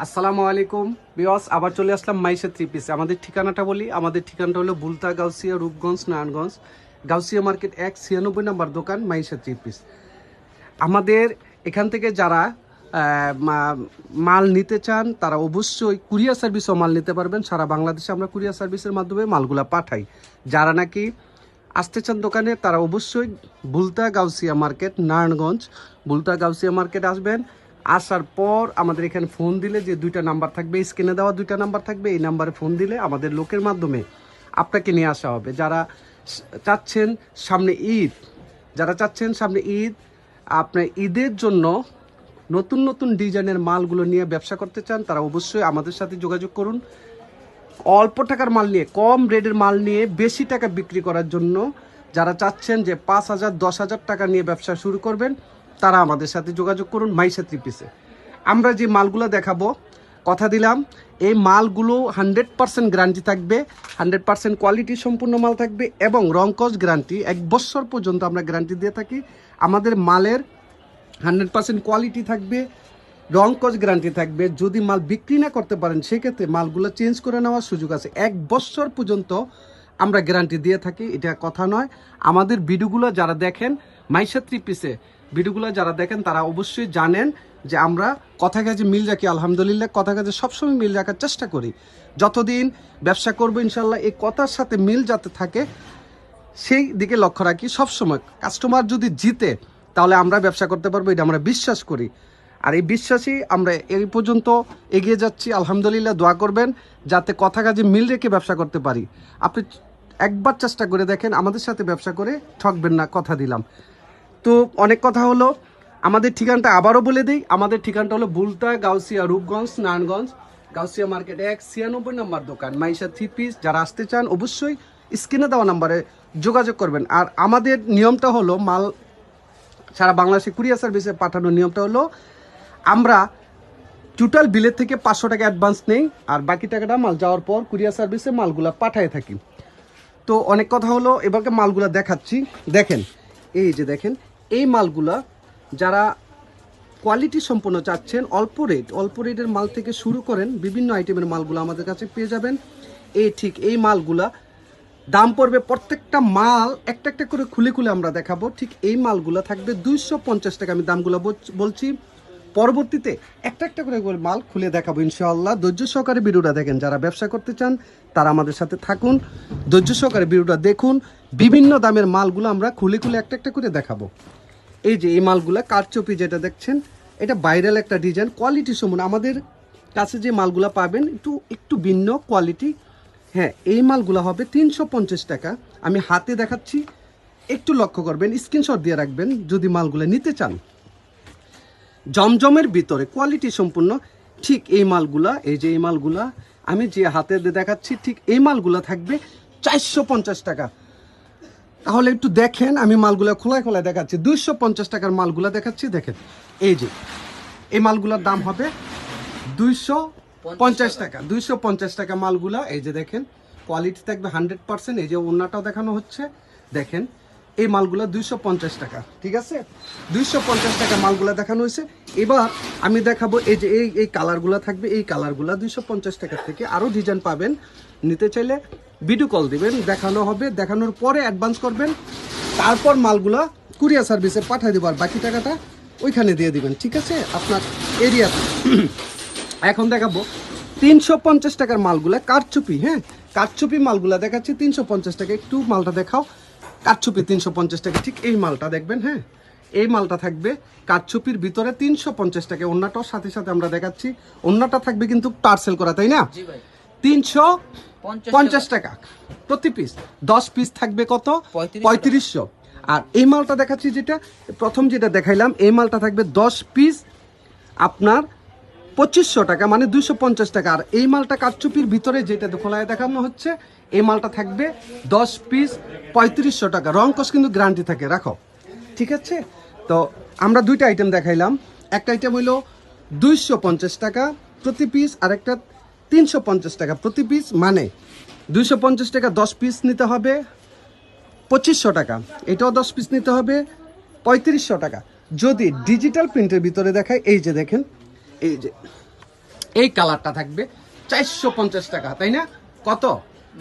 আসসালামু আলাইকুম বিয়স, আবার চলে আসলাম মাইশা থ্রি পিস। আমাদের ঠিকানাটা বলি, আমাদের ঠিকানাটা হলো বুলতা, গাউসিয়া, রূপগঞ্জ, নারায়ণগঞ্জ। গাউসিয়া মার্কেট 196 নম্বর দোকান, মাইশা থ্রি পিস। আমাদের এখান থেকে যারা মাল নিতে চান তারা অবশ্যই কুরিয়ার সার্ভিসও মাল নিতে পারবেন। সারা বাংলাদেশে আমরা কুরিয়ার সার্ভিসের মাধ্যমে মালগুলা পাঠাই। যারা নাকি আসতে চান দোকানে তারা অবশ্যই বুলতা, গাউসিয়া মার্কেট, নারায়ণগঞ্জ। বুলতা, গাউসিয়া মার্কেট আসবেন। আসার পর আমাদের এখানে ফোন দিলে যে দুইটা নাম্বার থাকবে, স্ক্রিনে দেওয়া দুইটা নাম্বার থাকবে, এই নাম্বারে ফোন দিলে আমাদের লোকের মাধ্যমে আপনাকে নিয়ে আসা হবে। যারা চাচ্ছেন সামনে ঈদ, আপনার ঈদের জন্য নতুন নতুন ডিজাইনের মালগুলো নিয়ে ব্যবসা করতে চান তারা অবশ্যই আমাদের সাথে যোগাযোগ করুন। অল্প টাকার মাল নিয়ে, কম রেটের মাল নিয়ে বেশি টাকা বিক্রি করার জন্য যারা চাচ্ছেন যে 5,000 10,000 টাকা নিয়ে ব্যবসা শুরু করবেন তারা আমাদের সাথে যোগাযোগ করুন মাইশা থ্রি পিসে। আমরা যে মালগুলো দেখাবো, কথা দিলাম এই মালগুলো 100% গ্যারান্টি থাকবে, 100% কোয়ালিটি সম্পূর্ণ মাল থাকবে এবং রংকস গ্যারান্টি 1 বছর পর্যন্ত আমরা গ্যারান্টি দিয়ে থাকি। আমাদের মালের 100% কোয়ালিটি থাকবে, রংকস গ্যারান্টি থাকবে। যদি মাল বিক্রি না করতে পারেন সেক্ষেত্রে মালগুলো চেঞ্জ করে নেওয়ার সুযোগ আছে। 1 বছর পর্যন্ত আমরা গ্যারান্টি দিয়ে থাকি, এটা কথা নয়। আমাদের ভিডিওগুলো যারা দেখেন মাইশা থ্রি পিসে ভিডিওগুলো যারা দেখেন তারা অবশ্যই জানেন যে আমরা কথা কাজে মিল রাখি। আলহামদুলিল্লাহ, কথা কাজে সবসময় মিল রাখার চেষ্টা করি। যতদিন ব্যবসা করবো ইনশাল্লাহ এই কথার সাথে মিল যাতে থাকে সেই দিকে লক্ষ্য রাখি সবসময়। কাস্টমার যদি জিতে তাহলে আমরা ব্যবসা করতে পারবো, এটা আমরা বিশ্বাস করি। আর এই বিশ্বাসই আমরা এই পর্যন্ত এগিয়ে যাচ্ছি। আলহামদুলিল্লাহ, দোয়া করবেন যাতে কথা কাজে মিল রেখে ব্যবসা করতে পারি। আপনি একবার চেষ্টা করে দেখেন, আমাদের সাথে ব্যবসা করে ঠকবেন না, কথা দিলাম। তো অনেক কথা হলো, আমাদের ঠিকানাটা আবারও বলে দিই। আমাদের ঠিকানাটা হলো বুলতা, গাউসিয়া, রূপগঞ্জ, নারায়ণগঞ্জ। গাউসিয়া মার্কেট 196 নম্বর দোকান, মাইশা থ্রি পিস। যারা আসতে চান অবশ্যই স্ক্রিনে দেওয়া নাম্বারে যোগাযোগ করবেন। আর আমাদের নিয়মটা হলো মাল সারা বাংলাদেশে কুরিয়ার সার্ভিসে পাঠানোর নিয়মটা হলো আমরা টোটাল বিলের থেকে 500 টাকা অ্যাডভান্স নেই, আর বাকি টাকাটা মাল যাওয়ার পর কুরিয়ার সার্ভিসে মালগুলা পাঠায় থাকি। তো অনেক কথা হলো, এবারকে মালগুলা দেখাচ্ছি। দেখেন, এই যে দেখেন এই মালগুলা যারা কোয়ালিটি সম্পন্ন চাচ্ছেন, অল্প রেটের মাল থেকে শুরু করেন বিভিন্ন আইটেমের মালগুলো আমাদের কাছে পেয়ে যাবেন। ঠিক এই মালগুলা দাম পড়বে, প্রত্যেকটা মাল একটা একটা করে খুলে খুলে আমরা দেখাবো। ঠিক এই মালগুলো থাকবে 250 টাকা। আমি দামগুলো বলছি, পরবর্তীতে একটা একটা করে মাল খুলে দেখাবো ইনশাআল্লাহ। ধৈর্য সহকারে ভিডিওটা দেখেন। যারা ব্যবসা করতে চান তারা আমাদের সাথে থাকুন, ধৈর্য সহকারে ভিডিওটা দেখুন। বিভিন্ন দামের মালগুলো আমরা খুলে খুলে একটা একটা করে দেখাবো। এই যে এই মালগুলো কারচুপি যেটা দেখছেন, এটা ভাইরাল একটা ডিজাইন, কোয়ালিটি সম্পূর্ণ। আমাদের কাছে যে মালগুলো পাবেন একটু ভিন্ন কোয়ালিটি। হ্যাঁ, এই মালগুলো হবে 350 টাকা। আমি হাতে দেখাচ্ছি, একটু লক্ষ্য করবেন, স্ক্রিনশট দিয়ে রাখবেন যদি মালগুলো নিতে চান। জমজমের ভিতরে কোয়ালিটি সম্পূর্ণ। ঠিক এই মালগুলা, এই যে এই মালগুলা আমি যে হাতে দেখাচ্ছি, ঠিক এই মালগুলা থাকবে 450 টাকা। তাহলে একটু দেখেন, আমি মালগুলা খোলায় খোলায় দেখাচ্ছি। 250 টাকার মালগুলা দেখাচ্ছি, দেখেন। এই যে এই মালগুলার দাম হবে 250 টাকা। 250 টাকা মালগুলা, এই যে দেখেন কোয়ালিটি থাকবে 100%। এই যে ওড়নাটাও দেখানো হচ্ছে, দেখেন এই মালগুলা 250 টাকা। ঠিক আছে, 250 টাকা মালগুলা দেখানো হয়েছে। এবার আমি দেখাবো এই যে এই কালারগুলা থাকবে। এই কালারগুলা 250 টাকা থেকে আরও ডিজাইন পাবেন। নিতে চাইলে ভিডিও কল দিবেন, দেখানো হবে। দেখানোর পরে অ্যাডভান্স করবেন, তারপর মালগুলা কুরিয়ার সার্ভিসে পাঠিয়ে দেবো, আর বাকি টাকাটা ওইখানে দিয়ে দিবেন। ঠিক আছে, আপনার এরিয়াতে। এখন দেখাবো 350 টাকার মালগুলা কারচুপি। হ্যাঁ, কারচুপি মালগুলা দেখাচ্ছি 350 টাকা। একটু মালটা দেখাও। কারচুপি 350 টাকা। ঠিক এই মালটা দেখবেন। হ্যাঁ, এই মালটা থাকবে কারচুপির ভিতরে 350 টাকা। ওন্নাটাও সাথে সাথে আমরা দেখাচ্ছি। ওন্নাটা থাকবে কিন্তু টার্সেল করা, তাই না? 350 টাকা প্রতি পিস। 10 পিস থাকবে কত? 3500। আর এই মালটা দেখাচ্ছি, যেটা প্রথম যেটা দেখাইলাম, এই মালটা থাকবে 10 পিস আপনার 2500 টাকা, মানে 250 টাকা। আর এই মালটা কারচুপির ভিতরে যেটা খোলায় দেখানো হচ্ছে, এই মালটা থাকবে 10 পিস 3500 টাকা। রংকস কিন্তু গ্যারান্টি থাকে, রাখো। ঠিক আছে, তো আমরা দুইটা আইটেম দেখাইলাম। একটা আইটেম হইলো 250 টাকা প্রতি পিস, আর একটা 350 টাকা প্রতি পিস। মানে 250 টাকা 10 পিস নিতে হবে 2500 টাকা, এটাও 10 পিস নিতে হবে 3500 টাকা। যদি ডিজিটাল প্রিন্টের ভিতরে দেখায়, এই যে দেখেন, এই যে এই কালারটা থাকবে 450 টাকা, তাই না? কত?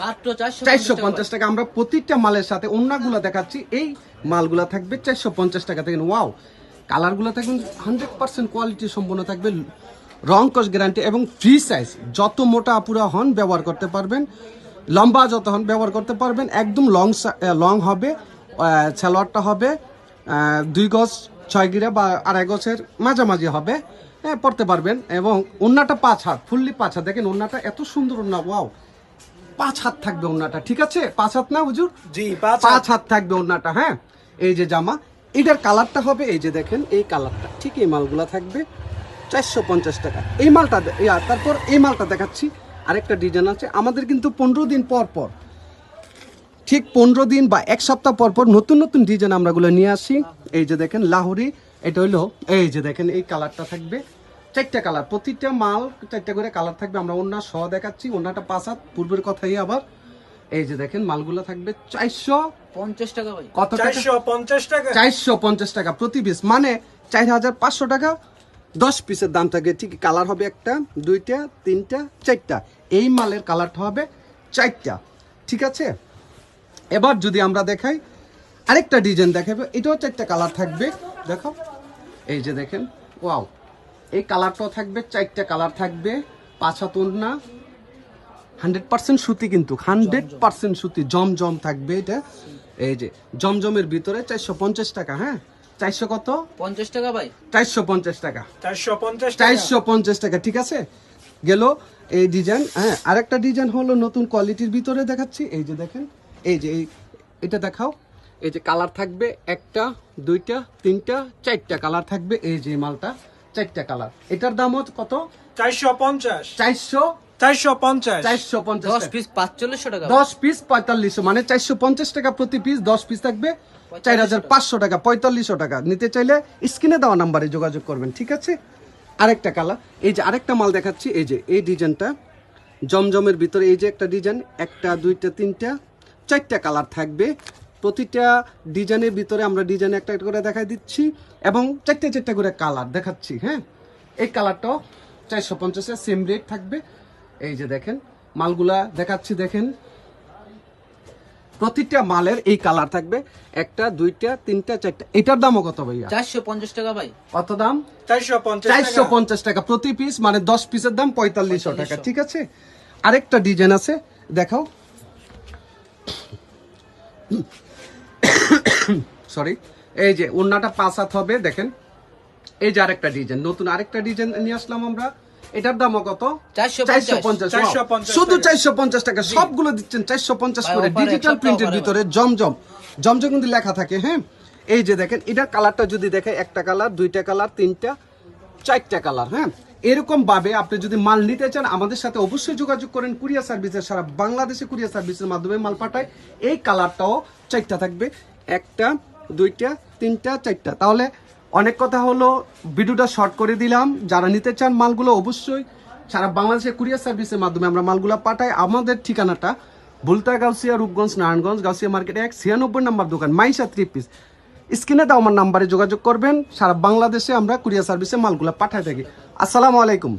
মাত্র 450 টাকা। আমরা প্রতিটা মালের সাথে অন্যগুলো দেখাচ্ছি, এই মালগুলা থাকবে 450 টাকা থেকে। ওয়াও, কালারগুলো থাকবে 100% কোয়ালিটি সম্পন্ন থাকবে, রং কস গ্যারান্টি এবং ফ্রি সাইজ। যত মোটা আপুরা হন ব্যবহার করতে পারবেন, লম্বা যত হন ব্যবহার করতে পারবেন। একদম লং হবে, সালোয়ারটা হবে 2 গজ 6 গিরা বা 2.5 গজের মাঝামাঝি হবে, হ্যাঁ পড়তে পারবেন। এবং ওন্নাটা 5 হাত, ফুললি 5 হাত। দেখেন ওন্নাটা এত সুন্দর ওন্না, ওয়াও 5 হাত থাকবে ওন্নাটা, ঠিক আছে? 5 হাত না হুজুর? জি, 5 হাত থাকবে ওন্নাটা। হ্যাঁ, এই যে জামা, এটার কালারটা হবে এই যে দেখেন এই কালারটা, ঠিক এই মালগুলা থাকবে 450 টাকা। এই মালটা তারপর এই মালটা দেখাচ্ছি, আরেকটা ডিজাইন আছে। আমাদের কিন্তু 15 দিন পর পর, ঠিক 15 দিন বা 1 সপ্তাহ পর পর নতুন নতুন ডিজাইন আমরাগুলো নিয়ে আসি। এই যে দেখেন লাহোরি, এটা হইলো এই যে দেখেন এই কালারটা থাকবে 4টা কালার, প্রতিটা মাল 4টা করে কালার থাকবে। আমরা ওন্না সহ দেখাচ্ছি, ওন্নাটা 5 হাত, পূর্বের কথাই আবার। এই যে দেখেন মালগুলো থাকবে 450 টাকা ভাই। কত টাকা? 450 টাকা। 450 টাকা প্রতি পিস, মানে 4500 টাকা 10 পিসের দাম থাকে। ঠিক কালার হবে 1টা 2টা 3টা 4টা, এই মালের কালারটা হবে 4টা, ঠিক আছে? এবার যদি আমরা দেখাই আরেকটা ডিজাইন দেখাবো, এটাও 4টা কালার থাকবে। দেখো এই যে দেখেন, ওয়াও, এই কালারটাও থাকবে 4টা কালার থাকবে। 5 হাত ওড়না, 100% সুতি, কিন্তু 100% সুতি, জমজম থাকবে এটা। এই যে জমজমের ভিতরে 450 টাকা। হ্যাঁ, 400 কত? 50 টাকা ভাই। 450 টাকা, 450 টাকা। 450 টাকা, ঠিক আছে? গেল এই ডিজাইন। হ্যাঁ, আরেকটা ডিজাইন হলো নতুন কোয়ালিটির ভিতরে দেখাচ্ছি। এই যে দেখেন, এই যে এটা দেখাও। এই যে কালার থাকবে 1টা 2টা 3টা 4টা কালার থাকবে। এই যে মালটা 4টা কালার, এটার দাম কত? 450 450 10 পিস 4500 টাকা। 10 পিস 4500, মানে 450 টাকা প্রতি পিস। 10 পিস থাকবে 4500 টাকা, 4500 টাকা। নিতে চাইলে স্ক্রিনে দেওয়া নাম্বারে যোগাযোগ করবেন, ঠিক আছে? আরেকটা কালার, এই যে আরেকটা মাল দেখাচ্ছি। এই যে এই ডিজাইনটা জমজমের ভিতরে, এই যে একটা ডিজাইন, 1টা 2টা 3টা 4টা কালার থাকবে। প্রতিটা ডিজাইনের ভিতরে আমরা ডিজাইন একটা একটা করে দেখাই দিচ্ছি এবং 4টা করে কালার দেখাচ্ছি। হ্যাঁ, এই কালারটাও 450-এর সেম রেট থাকবে। এই যে দেখেন মালগুলা দেখাচ্ছি, দেখেন প্রতিটা মালের এই কালার থাকবে, 1টা 2টা 3টা 4টা। এটার দামও কত ভাইয়া? 450 টাকা ভাই। কত দাম? 450 টাকা প্রতি পিস, মানে 10 পিসের দাম 4500 টাকা, ঠিক আছে? আরেকটা ডিজাইন আছে, দেখাও। সরি, এই যে ওন্নাটা 5 হাত হবে, দেখেন। এই যে আরেকটা ডিজাইন, নতুন আরেকটা ডিজাইন নিয়ে আসলাম আমরা। এটার দামও কত? 450, শুধু 450 টাকা। সবগুলো দিচ্ছেন 450 করে, ডিজিটাল প্রিন্টের ভিতরে জমজম, জমজম কিন্তু লেখা থাকে। হ্যাঁ, এই যে দেখেন এটার কালারটা যদি দেখে, 1টা কালার 2টা কালার 3টা 4টা কালার। হ্যাঁ, এরকম ভাবে আপনি যদি মাল নিতে চান আমাদের সাথে অবশ্যই যোগাযোগ করেন। কুরিয়ার সার্ভিসের, সারা বাংলাদেশে কুরিয়ার সার্ভিসের মাধ্যমে মাল পাঠায়। এই কালারটাও 4টা থাকবে, 1টা 2টা 3টা 4টা। তাহলে অনেক কথা হলো, ভিডিওটা শর্ট করে দিলাম। যারা নিতে চান মালগুলো অবশ্যই সারা বাংলাদেশের কুরিয়ার সার্ভিসের মাধ্যমে আমরা মালগুলো পাঠাই। আমাদের ঠিকানাটা বুলতা, গাউসিয়া, রূপগঞ্জ, নারায়ণগঞ্জ, গাউসিয়া মার্কেট 196 নম্বর দোকান, মাইশা 3 পিস। স্ক্রিনে দাও আমার নাম্বারে যোগাযোগ করবেন। সারা বাংলাদেশে আমরা কুরিয়ার সার্ভিসে মালগুলো পাঠাই থাকি। আসসালামু আলাইকুম।